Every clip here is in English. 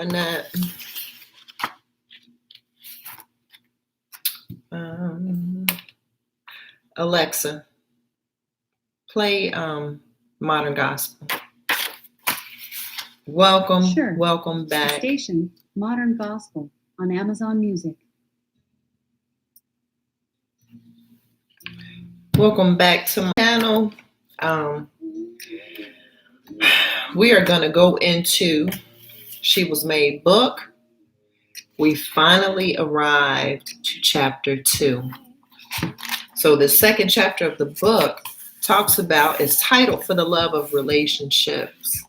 doing that. Alexa, play modern gospel. Welcome, Sure. welcome The back. station, Modern Gospel, on Amazon Music. Welcome back to my channel. We are going to go into She Was Made book. We finally arrived to chapter 2. So the second chapter of the book talks about, it's titled For the Love of Relationships.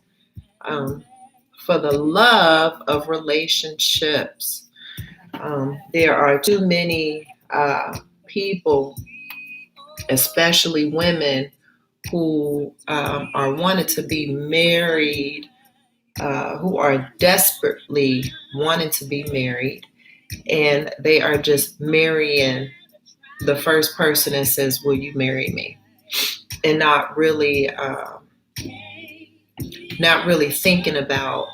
For the love of relationships. There are too many people, especially women, who are wanted to be married, who are desperately wanting to be married, and they are just marrying the first person that says, will you marry me? And not really thinking about,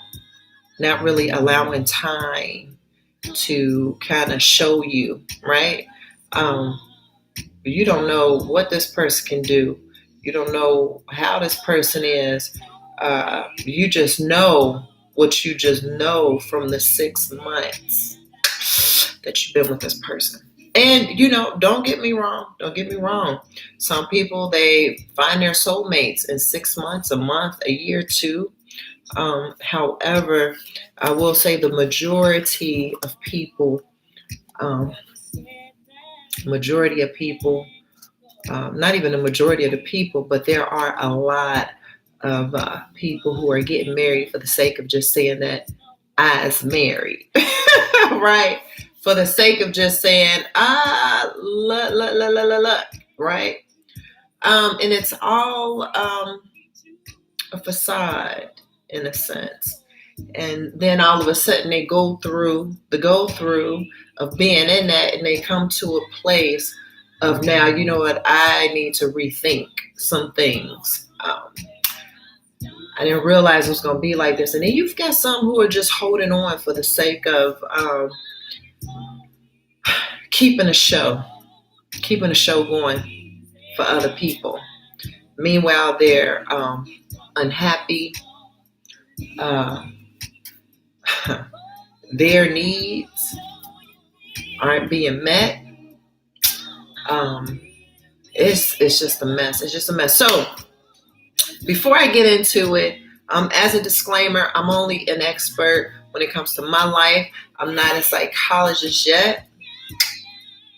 not really allowing time to kind of show you, right? You don't know what this person can do. You don't know how this person is. You just know what you just know from the 6 months that you've been with this person. And, don't get me wrong. Some people, they find their soulmates in 6 months, a month, a year, 2. However, I will say the majority of people, not even the majority of the people, but there are a lot of people who are getting married for the sake of just saying that I's married, right? For the sake of just saying, look, right? And it's all a facade in a sense. And then all of a sudden they go through of being in that, and they come to a place of, now, you know what, I need to rethink some things. I didn't realize it was going to be like this. And then you've got some who are just holding on for the sake of keeping a show going for other people. Meanwhile, they're unhappy. Their needs aren't being met. It's just a mess. It's just a mess. So before I get into it, as a disclaimer, I'm only an expert when it comes to my life. I'm not a psychologist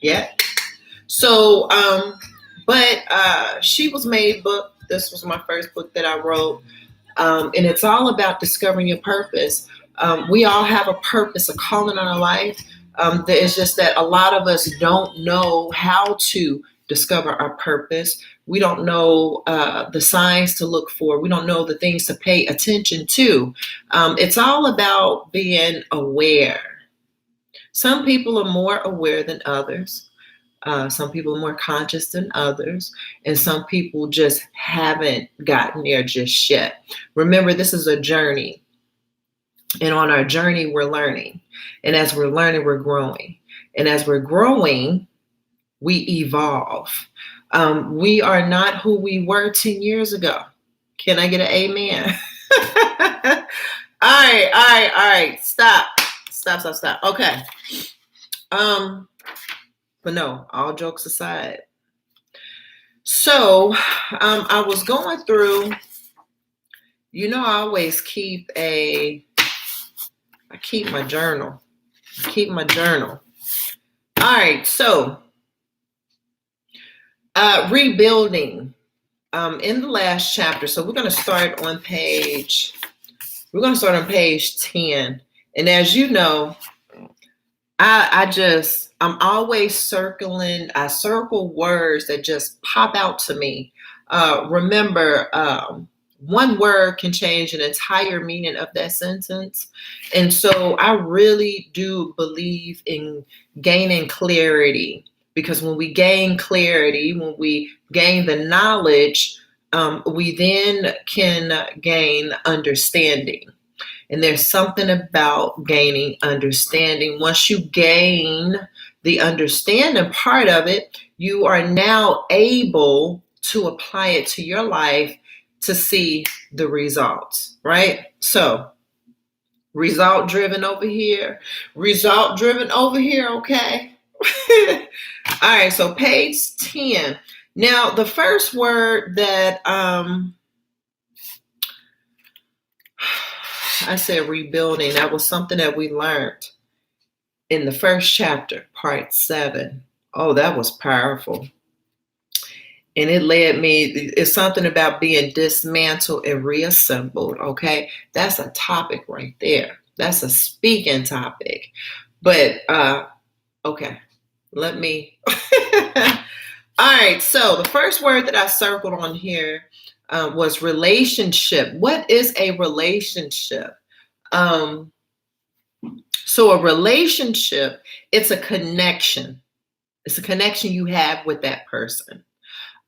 yet. So, but She Was Made book. This was my first book that I wrote. And it's all about discovering your purpose. We all have a purpose, a calling on our life. It's just that a lot of us don't know how to discover our purpose. We don't know the signs to look for. We don't know the things to pay attention to. It's all about being aware. Some people are more aware than others. Some people are more conscious than others, and some people just haven't gotten there just yet. Remember, this is a journey, and on our journey, we're learning. And as we're learning, we're growing. And as we're growing, we evolve. We are not who we were 10 years ago. Can I get an amen? All right. Stop. Okay. But no, all jokes aside. So I was going through, I always keep my journal. All right, so rebuilding in the last chapter. So we're going to start on page 10. And as you know, I'm always circling. I circle words that just pop out to me. Remember, one word can change an entire meaning of that sentence. And so I really do believe in gaining clarity, because when we gain clarity, when we gain the knowledge, we then can gain understanding. And there's something about gaining understanding. Once you gain the understanding part of it, you are now able to apply it to your life to see the results, right? So, result driven over here, result driven over here, okay? All right, so page 10. Now, the first word that I said rebuilding, that was something that we learned in the first chapter, part 7. Oh, that was powerful. And it led me, it's something about being dismantled and reassembled, okay? That's a topic right there. That's a speaking topic. But, okay, let me. All right, so the first word that I circled on here was relationship. What is a relationship? So a relationship, it's a connection. It's a connection you have with that person.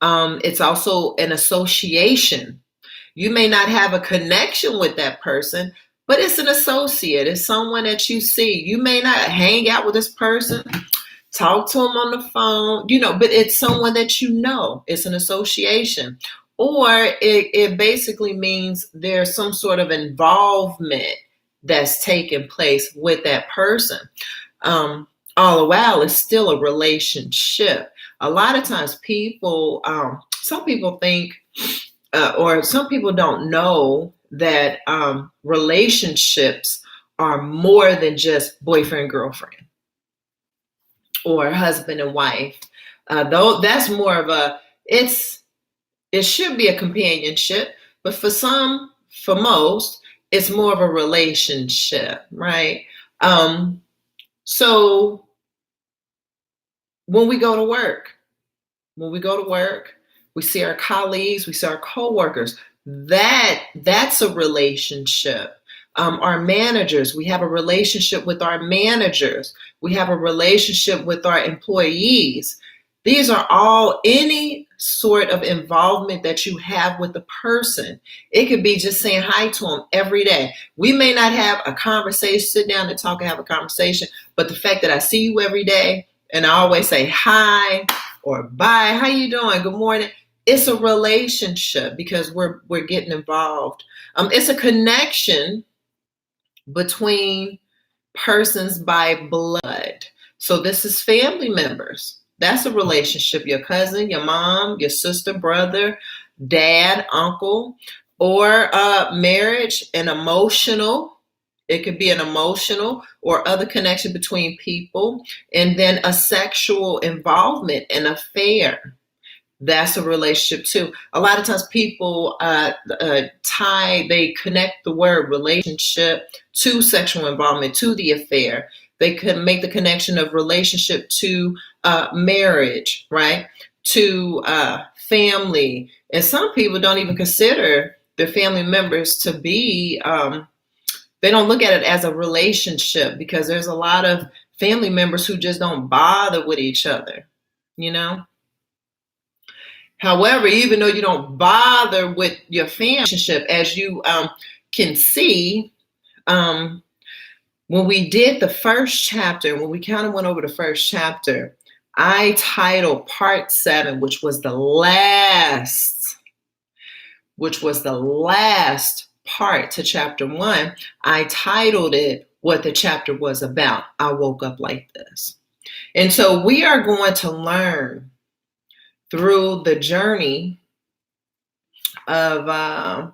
It's also an association. You may not have a connection with that person, but it's an associate. It's someone that you see. You may not hang out with this person, talk to them on the phone, but it's someone that you know. It's an association. Or it basically means there's some sort of involvement that's taking place with that person. All the while, it's still a relationship. A lot of times people, some people think, or some people don't know that relationships are more than just boyfriend, girlfriend, or husband and wife. Though that's more of it should be a companionship, but for most, it's more of a relationship, right? So when we go to work, we see our colleagues, we see our coworkers. That's a relationship. Our managers, we have a relationship with our managers. We have a relationship with our employees. These are all any sort of involvement that you have with the person. It could be just saying hi to them every day. We may not have a conversation, sit down and talk and have a conversation, but the fact that I see you every day and I always say hi or bye, how you doing? Good morning. It's a relationship because we're getting involved. It's a connection between persons by blood. So this is family members. That's a relationship. Your cousin, your mom, your sister, brother, dad, uncle, or marriage, an emotional. It could be an emotional or other connection between people. And then a sexual involvement, an affair. That's a relationship too. A lot of times people they connect the word relationship to sexual involvement, to the affair. They could make the connection of relationship to marriage, right? To family. And some people don't even consider their family members to be, they don't look at it as a relationship because there's a lot of family members who just don't bother with each other, However, even though you don't bother with your family relationship, as you can see, when we did the first chapter, when we kind of went over the first chapter, I titled part 7, which was the last part to chapter 1. I titled it what the chapter was about. I woke up like this. And so we are going to learn through the journey of,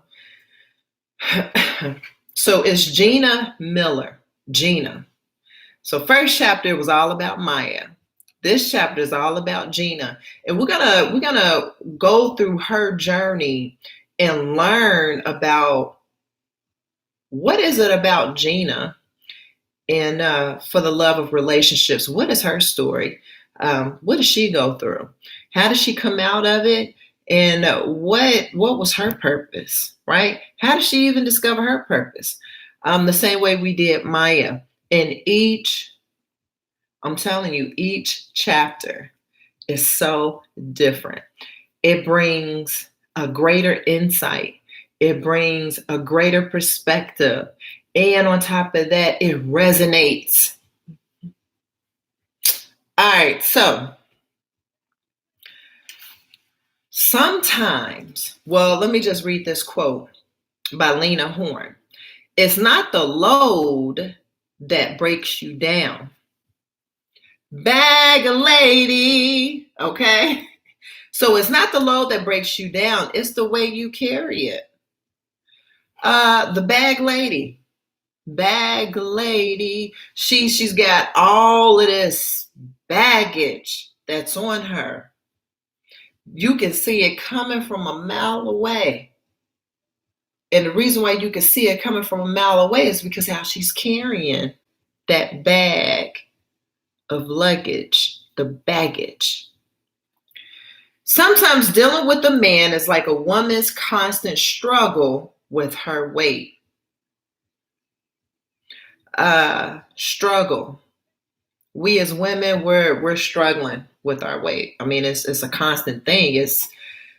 so it's Gina Miller. Gina. So first chapter was all about Maya. This chapter is all about Gina. And we're gonna go through her journey and learn about what is it about Gina and for the love of relationships. What is her story? What did she go through? How did she come out of it? And what was her purpose, right? How did she even discover her purpose? The same way we did Maya. And I'm telling you, each chapter is so different. It brings a greater insight. It brings a greater perspective. And on top of that, it resonates. All right, so sometimes, well, let me just read this quote by Lena Horne. It's not the load that breaks you down. Bag lady, okay? So it's not the load that breaks you down, it's the way you carry it. The bag lady, she's got all of this baggage that's on her. You can see it coming from a mile away. And the reason why you can see it coming from a mile away is because how she's carrying that bag of luggage, the baggage. Sometimes dealing with a man is like a woman's constant struggle with her weight. Struggle. We as women, we're struggling with our weight. I mean, it's a constant thing. It's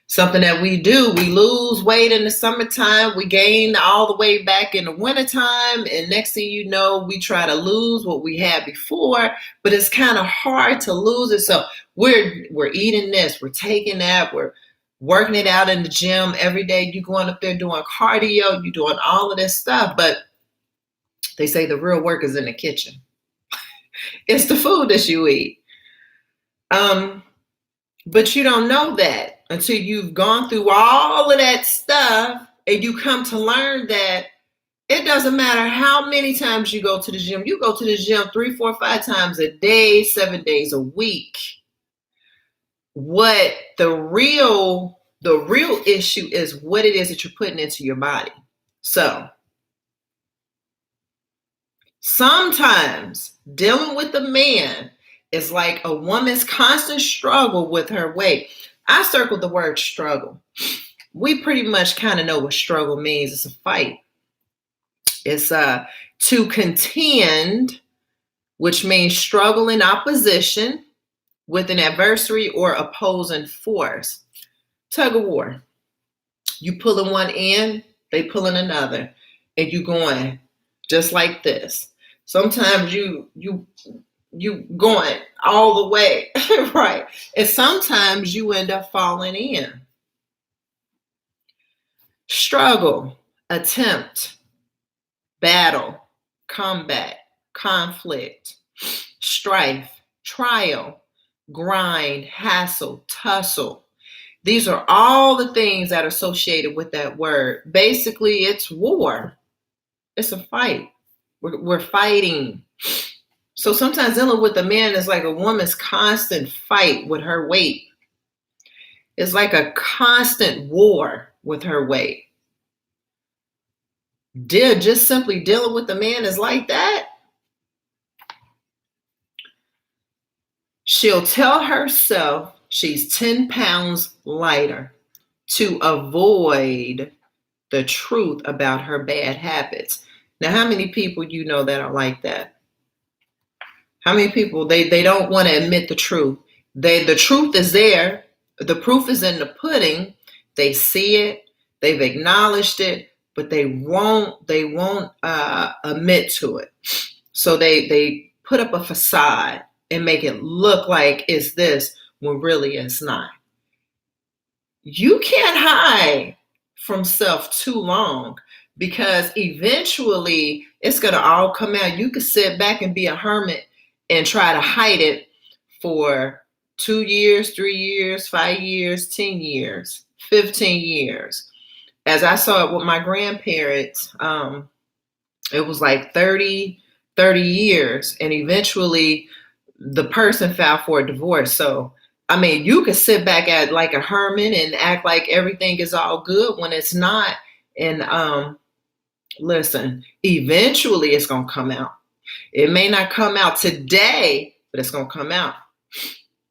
something that we do. We lose weight in the summertime. We gain all the way back in the wintertime. And next thing you know, we try to lose what we had before, but it's kind of hard to lose it. So we're eating this, we're taking that, we're working it out in the gym every day. You're going up there doing cardio, you're doing all of this stuff. But they say the real work is in the kitchen. It's the food that you eat. But you don't know that until you've gone through all of that stuff and you come to learn that it doesn't matter how many times you go to the gym. You go to the gym 3, 4, 5 times a day, 7 days a week. What the real issue is what it is that you're putting into your body. So sometimes dealing with a man is like a woman's constant struggle with her weight. I circled the word struggle. We pretty much kind of know what struggle means. It's a fight. It's to contend, which means struggle in opposition with an adversary or opposing force. Tug of war. You pulling one end, they pulling another, and you going just like this. Sometimes you going all the way, right? And sometimes you end up falling in. Struggle, attempt, battle, combat, conflict, strife, trial, grind, hassle, tussle. These are all the things that are associated with that word. Basically, it's war. It's a fight. We're fighting. So sometimes dealing with a man is like a woman's constant fight with her weight. It's like a constant war with her weight. Just simply dealing with a man is like that. She'll tell herself she's 10 pounds lighter to avoid the truth about her bad habits. Now, how many people you know that are like that? How many people, they don't want to admit the truth? The truth is there. The proof is in the pudding. They see it. They've acknowledged it, but they won't admit to it. So they put up a facade and make it look like it's this when really it's not. You can't hide from self too long because eventually it's going to all come out. You could sit back and be a hermit and try to hide it for 2 years, 3 years, 5 years, 10 years, 15 years. As I saw it with my grandparents, it was like 30 years. And eventually the person filed for a divorce. So, I mean, you could sit back at like a hermit and act like everything is all good when it's not. And listen, eventually it's going to come out. It may not come out today, but it's going to come out.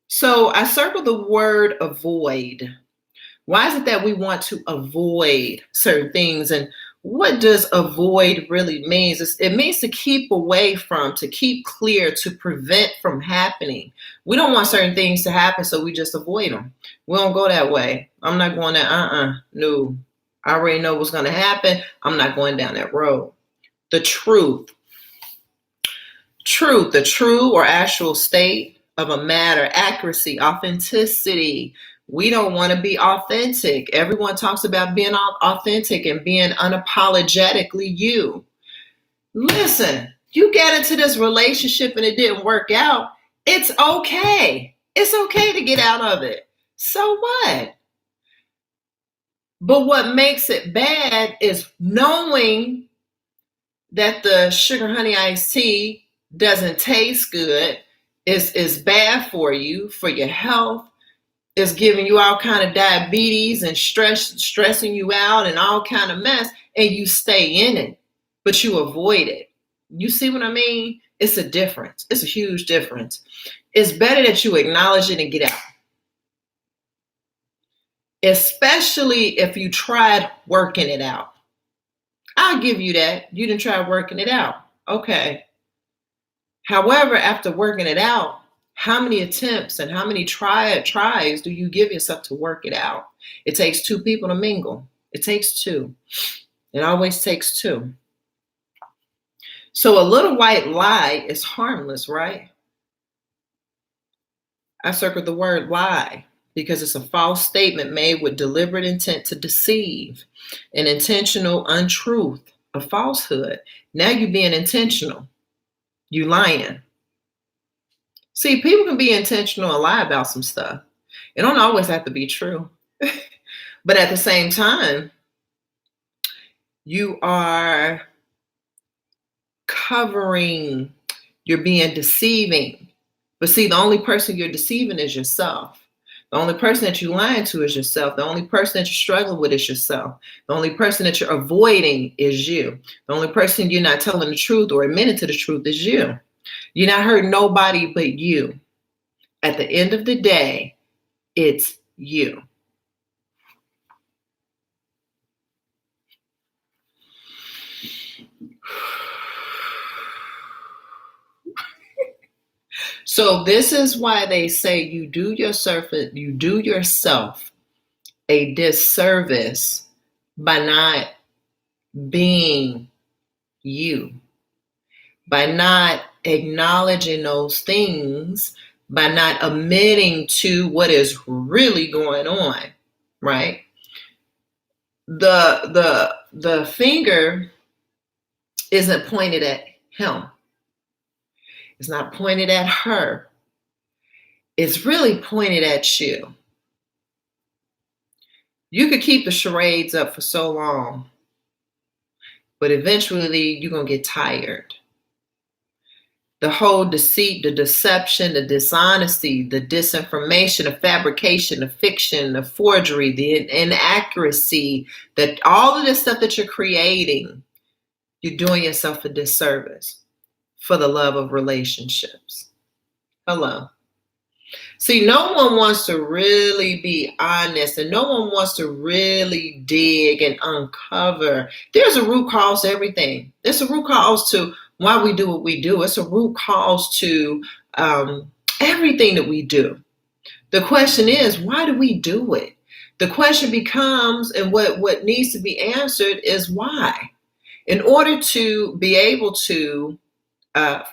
So I circled the word avoid. Why is it that we want to avoid certain things? And what does avoid really mean? It means to keep away from, to keep clear, to prevent from happening. We don't want certain things to happen, so we just avoid them. We don't go that way. I'm not going that, no. I already know what's going to happen. I'm not going down that road. The truth. Truth, the true or actual state of a matter, accuracy, authenticity. We don't want to be authentic. Everyone talks about being authentic and being unapologetically you. Listen, you get into this relationship and it didn't work out. It's okay. It's okay to get out of it. So what? But what makes it bad is knowing that the sugar honey iced tea doesn't taste good, is bad for you, for your health, is giving you all kind of diabetes and stressing you out and all kind of mess, and you stay in it, but you avoid it. You see what I mean? It's a difference. It's a huge difference. It's better that you acknowledge it and get out. Especially if you tried working it out. I'll give you that. You didn't try working it out. Okay. However, after working it out, how many attempts and how many tries do you give yourself to work it out? It takes two people to mingle. It takes two. It always takes two. So a little white lie is harmless, right? I circled the word lie because it's a false statement made with deliberate intent to deceive, an intentional untruth, a falsehood. Now you're being intentional. You lying. See, people can be intentional and lie about some stuff. It don't always have to be true. But at the same time, you are covering, you're being deceiving. But see, the only person you're deceiving is yourself. The only person that you're lying to is yourself. The only person that you're struggling with is yourself. The only person that you're avoiding is you. The only person you're not telling the truth or admitting to the truth is you. You're not hurting nobody but you. At the end of the day, it's you. So this is why they say you do yourself a disservice by not being you, by not acknowledging those things, by not admitting to what is really going on, right? The finger isn't pointed at him. It's not pointed at her. It's really pointed at you. You could keep the charades up for so long, but eventually you're going to get tired. The whole deceit, the deception, the dishonesty, the disinformation, the fabrication, the fiction, the forgery, the inaccuracy, that all of this stuff that you're creating, you're doing yourself a disservice for the love of relationships. Hello. See, no one wants to really be honest, and no one wants to really dig and uncover. There's a root cause to everything. There's a root cause to why we do what we do. It's a root cause to everything that we do. The question is, why do we do it? The question becomes, and what needs to be answered is why. In order to be able to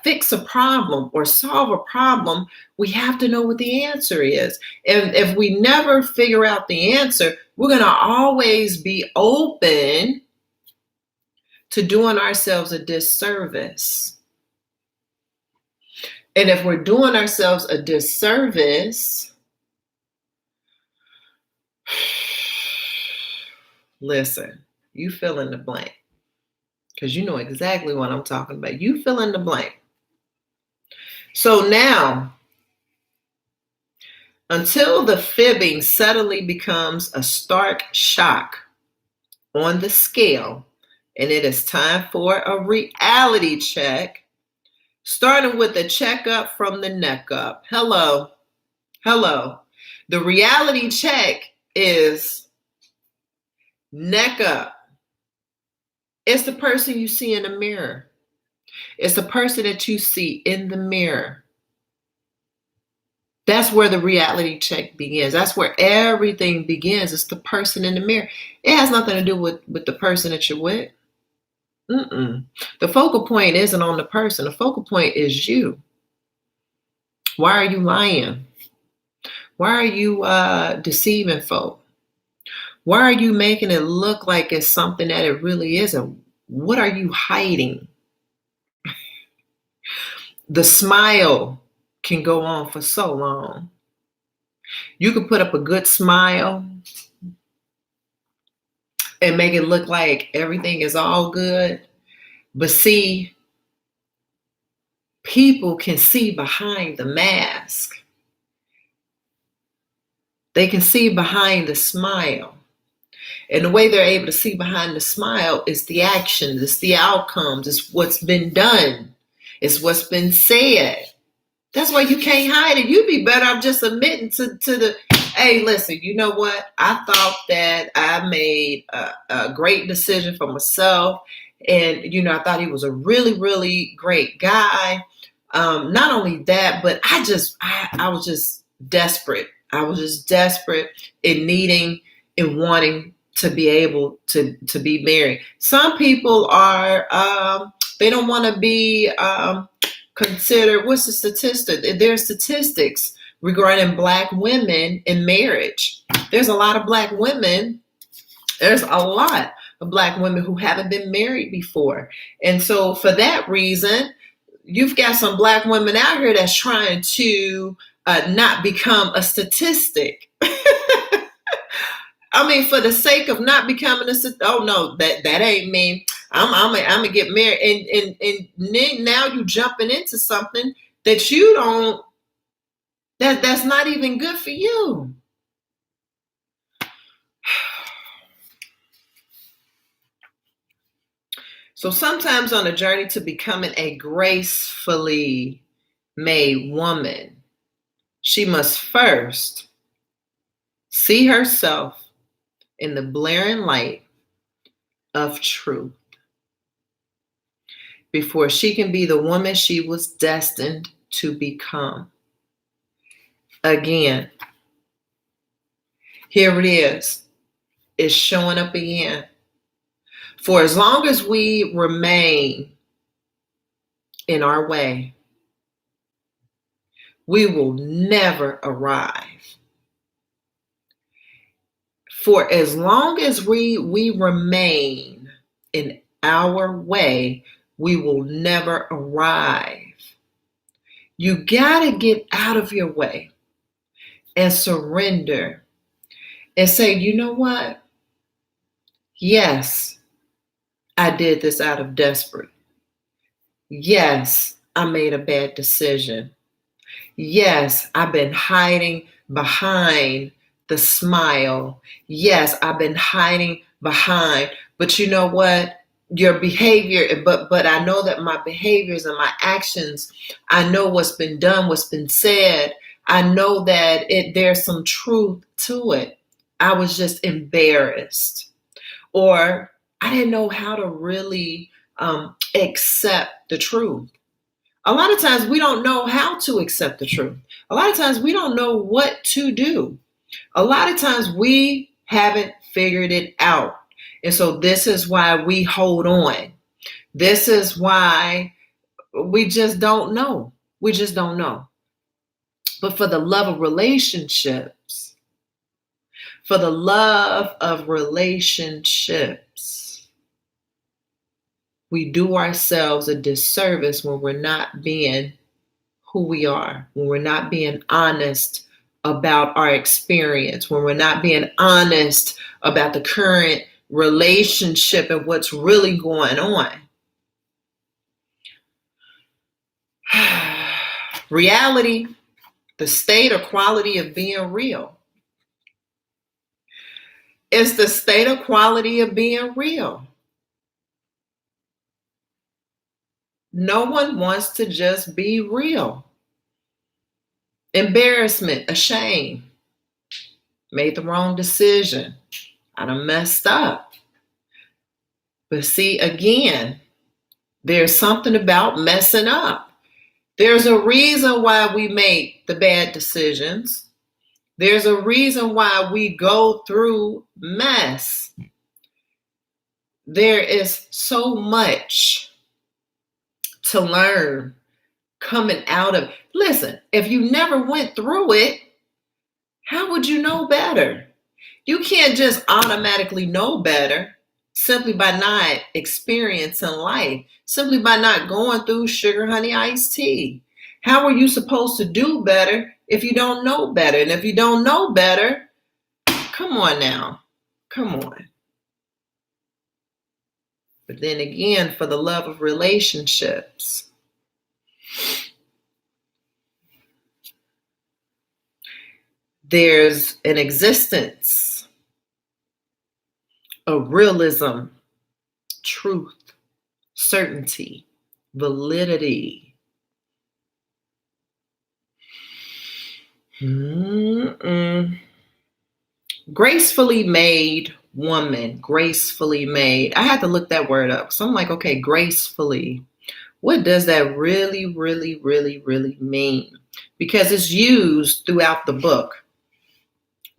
fix a problem or solve a problem, we have to know what the answer is. And if we never figure out the answer, we're going to always be open to doing ourselves a disservice. And if we're doing ourselves a disservice, listen, you fill in the blank. Because you know exactly what I'm talking about. You fill in the blank. So now, until the fibbing suddenly becomes a stark shock on the scale, and it is time for a reality check, starting with the checkup from the neck up. Hello. The reality check is neck up. It's the person you see in the mirror. It's the person that you see in the mirror. That's where the reality check begins. That's where everything begins. It's the person in the mirror. It has nothing to do with the person that you're with. The focal point isn't on the person. The focal point is you. Why are you lying? Why are you deceiving folk? Why are you making it look like it's something that it really isn't? What are you hiding? The smile can go on for so long. You can put up a good smile and make it look like everything is all good. But see, people can see behind the mask. They can see behind the smile. And the way they're able to see behind the smile is the actions, it's the outcomes, it's what's been done, it's what's been said. That's why you can't hide it. You'd be better off just admitting to the, hey, listen, you know what? I thought that I made a great decision for myself. And, I thought he was a really, really great guy. Not only that, but I was just desperate. I was just desperate in needing and wanting to be able to be married. Some people are, they don't want to be considered, what's the statistic? There are statistics regarding Black women in marriage. There's a lot of Black women. There's a lot of Black women who haven't been married before. And so for that reason, you've got some Black women out here that's trying to not become a statistic. I mean, for the sake of not becoming a statistic, oh no, that ain't me. I'm gonna get married, and now you jumping into something that you don't, that's not even good for you. So sometimes on a journey to becoming a gracefully made woman, she must first see herself in the blaring light of truth before she can be the woman she was destined to become. Again, here it is. It's showing up again. For as long as we remain in our way, we will never arrive. For as long as we remain in our way, we will never arrive. You gotta get out of your way and surrender and say, you know what? Yes, I did this out of desperate. Yes, I made a bad decision. Yes, I've been hiding behind the smile. Yes, I've been hiding behind, but you know what? Your behavior, but I know that my behaviors and my actions, I know what's been done, what's been said. I know that there's some truth to it. I was just embarrassed, or I didn't know how to really accept the truth. A lot of times we don't know how to accept the truth. A lot of times we don't know what to do. A lot of times we haven't figured it out. And so this is why we hold on. This is why we just don't know. We just don't know. But for the love of relationships, we do ourselves a disservice when we're not being who we are, when we're not being honest about our experience, when we're not being honest about the current relationship and what's really going on. Reality, the state or quality of being real. It's the state or quality of being real. No one wants to just be real. Embarrassment, ashamed, made the wrong decision, I done messed up. But see, again, there's something about messing up. There's a reason why we make the bad decisions. There's a reason why we go through mess. there is so much to learn coming out of. Listen, if you never went through it, how would you know better? You can't just automatically know better simply by not experiencing life, simply by not going through sugar honey iced tea. How are you supposed to do better if you don't know better? And if you don't know better, come on now. Come on. But then again, for the love of relationships, there's an existence, a realism, truth, certainty, validity. Gracefully made woman, gracefully made. I had to look that word up. So I'm like, okay, gracefully. What does that really, really, really, really mean? Because it's used throughout the book.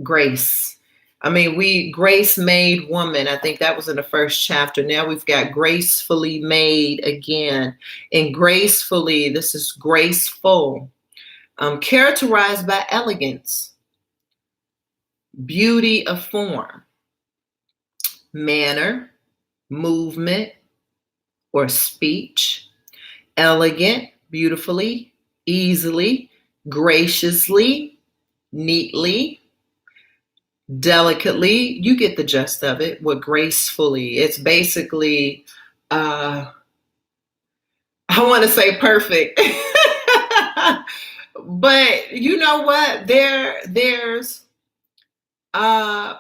Grace. I mean, grace made woman. I think that was in the first chapter. Now we've got gracefully made again. And gracefully, this is graceful. Characterized by elegance, beauty of form, manner, movement, or speech, elegant, beautifully, easily, graciously, neatly, delicately. You get the gist of it. What gracefully, it's basically, I want to say perfect. But you know what? There's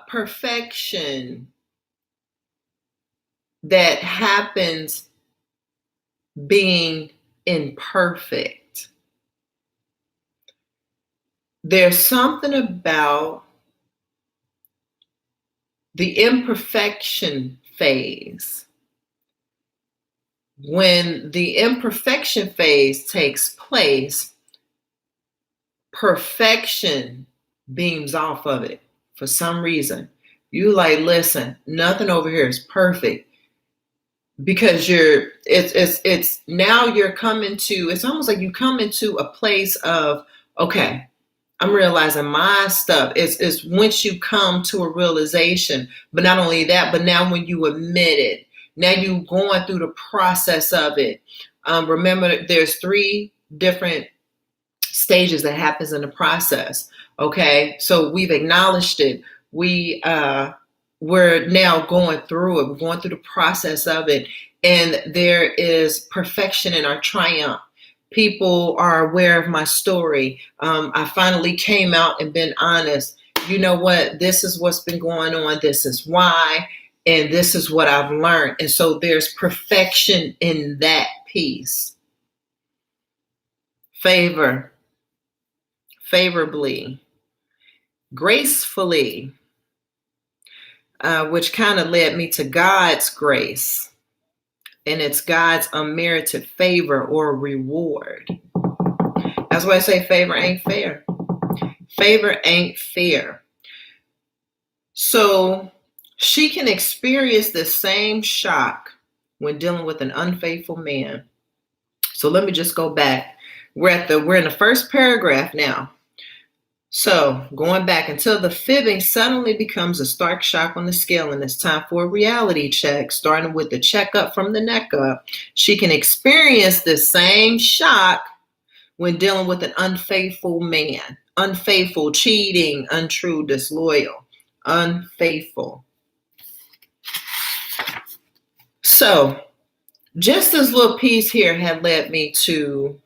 perfection that happens being imperfect. There's something about the imperfection phase. When the imperfection phase takes place, perfection beams off of it for some reason. You like, listen, nothing over here is perfect. Because it's now you're coming to, it's almost like you come into a place of, okay, I'm realizing my stuff. It's once you come to a realization, but not only that, but now when you admit it, now you going through the process of it. Remember, there's 3 different stages that happens in the process. Okay, so we've acknowledged it. We're now going through it. We're going through the process of it, and there is perfection in our triumph. People are aware of my story. I finally came out and been honest. You know what? This is what's been going on. This is why, and this is what I've learned. And so there's perfection in that piece. Favorably, gracefully, which kind of led me to God's grace. And it's God's unmerited favor or reward. That's why I say favor ain't fair. Favor ain't fair. So she can experience the same shock when dealing with an unfaithful man. So let me just go back. We're in the first paragraph now. So going back, until the fibbing suddenly becomes a stark shock on the scale, and it's time for a reality check, starting with the checkup from the neck up. She can experience the same shock when dealing with an unfaithful man. Unfaithful, cheating, untrue, disloyal, unfaithful. So just this little piece here had led me to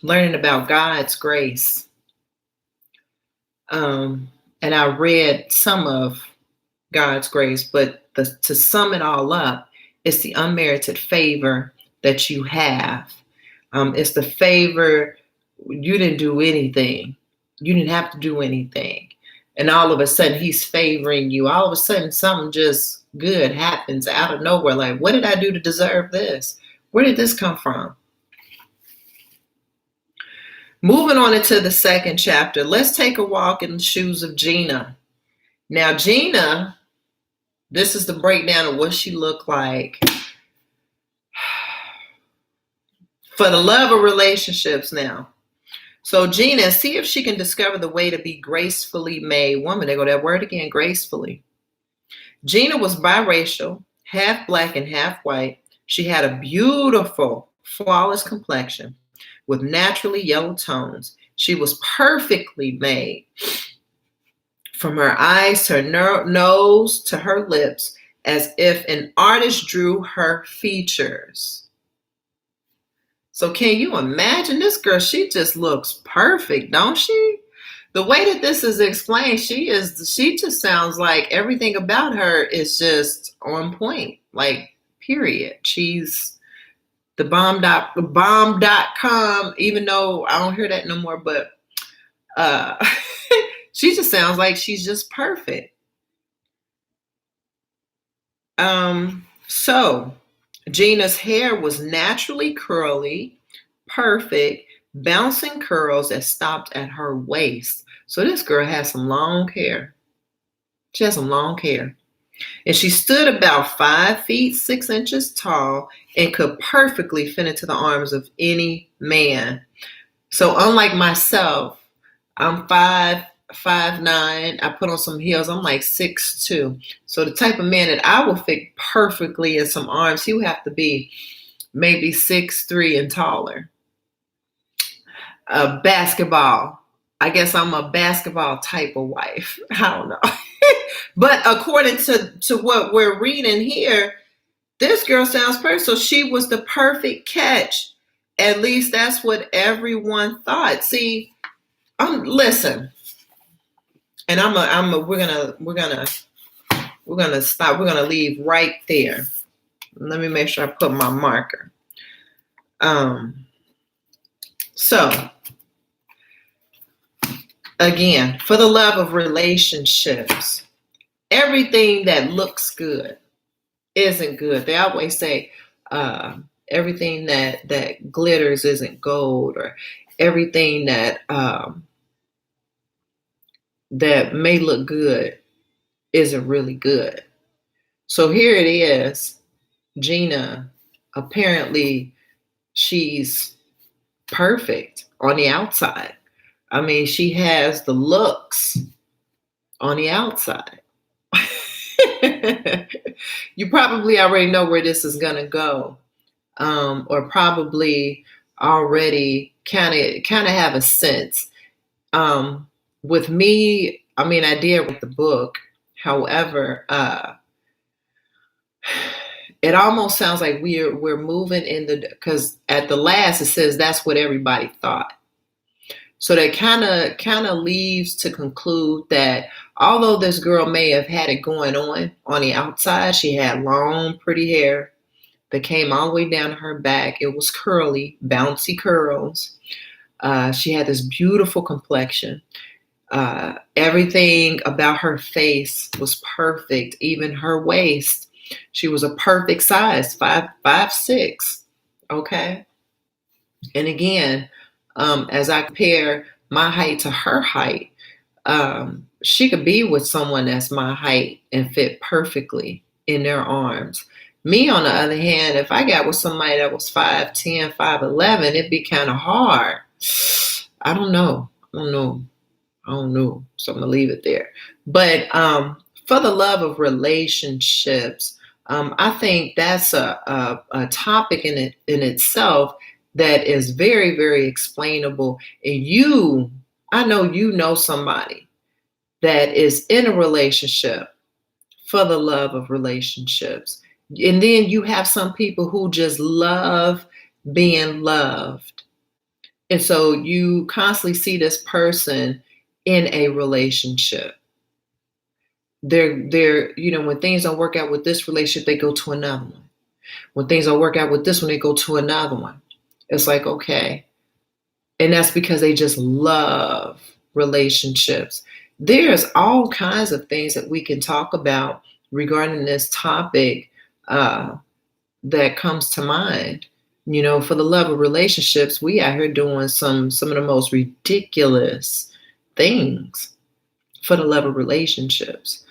learning about God's grace. And I read some of God's grace, but to sum it all up, it's the unmerited favor that you have. It's the favor, you didn't do anything. You didn't have to do anything. And all of a sudden, he's favoring you. All of a sudden, something just good happens out of nowhere. Like, what did I do to deserve this? Where did this come from? Moving on into the second chapter, let's take a walk in the shoes of Gina. Now, Gina This is the breakdown of what she looked like. For the love of relationships now. So Gina, see if she can discover the way to be gracefully made woman. There go that word again, gracefully. Gina was biracial, half black and half white. She had a beautiful, flawless complexion with naturally yellow tones. She was perfectly made from her eyes to her nose to her lips, as if an artist drew her features. So can you imagine this girl? She just looks perfect, don't she? The way that this is explained, she just sounds like everything about her is just on point. Like, period. She's the bomb.com, even though I don't hear that no more, but she just sounds like she's just perfect. So Gina's hair was naturally curly, perfect, bouncing curls that stopped at her waist. So this girl has some long hair. She has some long hair. And she stood about 5 feet 6 inches tall and could perfectly fit into the arms of any man. So unlike myself, I'm 5'9". I put on some heels. I'm like 6'2". So the type of man that I will fit perfectly in some arms, he would have to be maybe 6'3" and taller. Basketball. I guess I'm a basketball type of wife. I don't know. But according to what we're reading here, this girl sounds perfect. So she was the perfect catch. At least that's what everyone thought. See, listen. And we're gonna stop. We're gonna leave right there. Let me make sure I put my marker. So again, for the love of relationships, everything that looks good isn't good. They always say everything that glitters isn't gold, or everything that that may look good isn't really good. So here it is. Gina, apparently she's perfect on the outside. I mean, she has the looks on the outside. You probably already know where this is going to go, or probably already kind of have a sense. With me, I mean, I did read the book. However, it almost sounds like we're moving in because at the last it says that's what everybody thought. So that kind of leaves to conclude that although this girl may have had it going on the outside, she had long, pretty hair that came all the way down to her back. It was curly, bouncy curls. She had this beautiful complexion. Everything about her face was perfect, even her waist. She was a perfect size, 5'6". Okay. And again, as I compare my height to her height, she could be with someone that's my height and fit perfectly in their arms. Me, on the other hand, if I got with somebody that was 5'10", 5'11", it'd be kind of hard. I don't know. So I'm gonna leave it there. But for the love of relationships, I think that's a topic in itself that is very, very explainable. And I know you know somebody that is in a relationship for the love of relationships. And then you have some people who just love being loved. And so you constantly see this person in a relationship. They're when things don't work out with this relationship, they go to another one. When things don't work out with this one, they go to another one. It's like, okay. And that's because they just love relationships. There's all kinds of things that we can talk about regarding this topic that comes to mind. For the love of relationships, we out here doing some of the most ridiculous things for the love of relationships.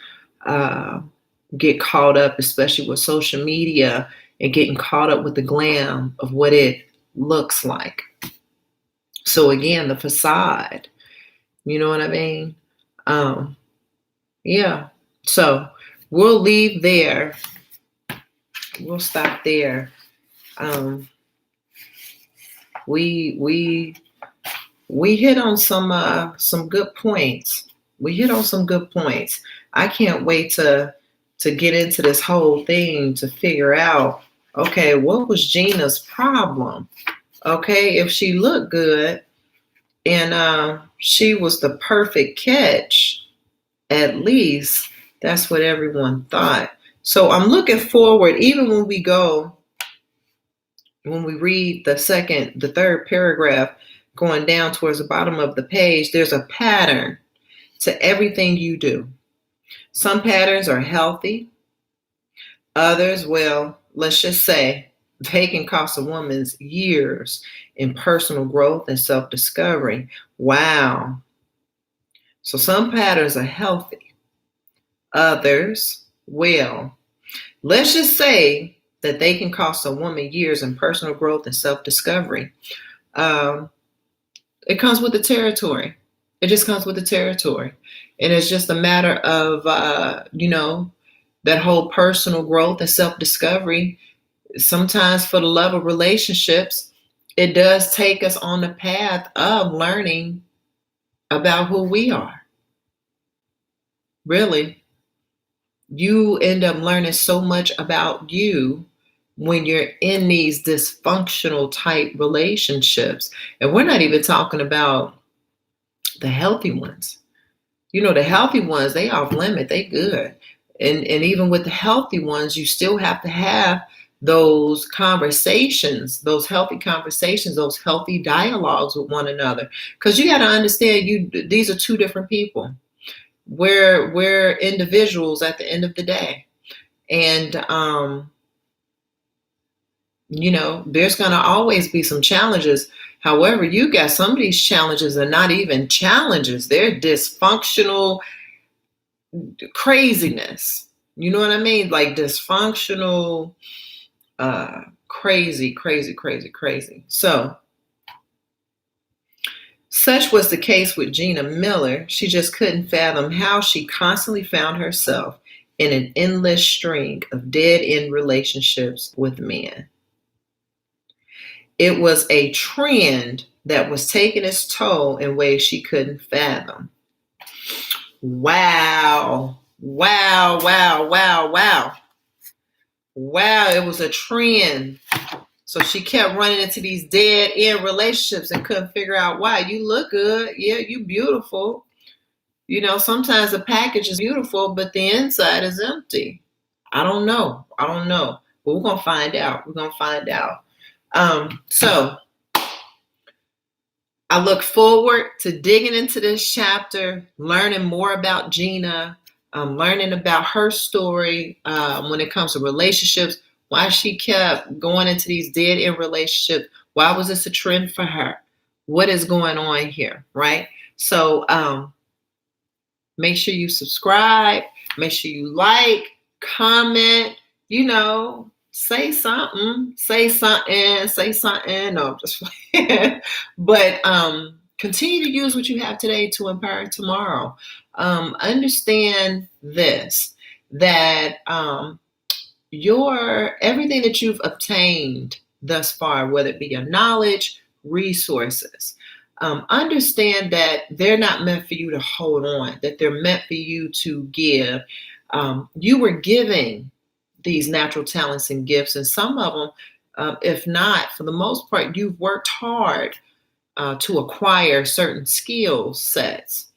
get caught up, especially with social media and getting caught up with the glam of what it looks like. So again, the facade, you know what I mean? Yeah. So we'll leave there. We'll stop there. We hit on some good points. We hit on some good points. I can't wait to get into this whole thing to figure out, okay, what was Gina's problem? Okay, if she looked good and she was the perfect catch, at least that's what everyone thought. So I'm looking forward, even when we read the third paragraph, going down towards the bottom of the page, there's a pattern to everything you do. Some patterns are healthy. Others, well, let's just say they can cost a woman's years in personal growth and self-discovery. Wow. So some patterns are healthy. Others, well, let's just say that they can cost a woman years in personal growth and self-discovery. It comes with the territory. It just comes with the territory. And it's just a matter of, that whole personal growth and self-discovery. Sometimes for the love of relationships, it does take us on the path of learning about who we are. Really, you end up learning so much about you when you're in these dysfunctional type relationships. And we're not even talking about the healthy ones. The healthy ones, they off limit, they good. And even with the healthy ones, you still have to have those conversations, those healthy conversations, those healthy dialogues with one another. Because you got to understand, these are two different people. We're individuals at the end of the day. And, there's going to always be some challenges. However, you got some of these challenges are not even challenges. They're dysfunctional craziness. You know what I mean? Like dysfunctional, crazy. So, such was the case with Gina Miller. She just couldn't fathom how she constantly found herself in an endless string of dead-end relationships with men. It was a trend that was taking its toll in ways she couldn't fathom. Wow. Wow, it was a trend. So she kept running into these dead-end relationships and couldn't figure out why. You look good. Yeah, you beautiful. Sometimes the package is beautiful, but the inside is empty. I don't know. But we're going to find out. So I look forward to digging into this chapter, learning more about Gina, learning about her story when it comes to relationships, why she kept going into these dead-end relationships. Why was this a trend for her? What is going on here, right? So make sure you subscribe. Make sure you like, comment, say something. No, I'm just playing. But continue to use what you have today to empower tomorrow. Understand this, that everything that you've obtained thus far, whether it be your knowledge, resources, understand that they're not meant for you to hold on, that they're meant for you to give. You were giving these natural talents and gifts, and some of them, if not, for the most part, you've worked hard to acquire certain skill sets.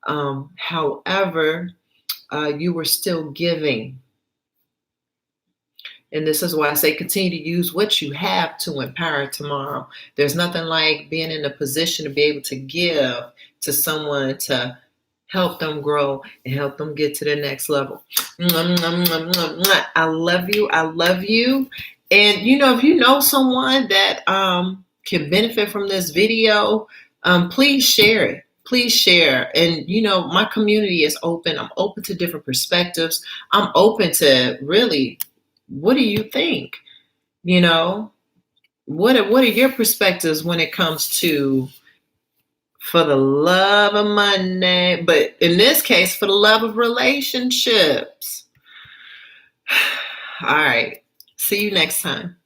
However, you were still giving. And this is why I say continue to use what you have to empower tomorrow. There's nothing like being in a position to be able to give to someone to help them grow and help them get to the next level. I love you. And, if you know someone that can benefit from this video, please share it. please share. And, my community is open. I'm open to different perspectives. I'm open to really, what do you think? What are your perspectives when it comes to for the love of money, but in this case, for the love of relationships? All right. See you next time.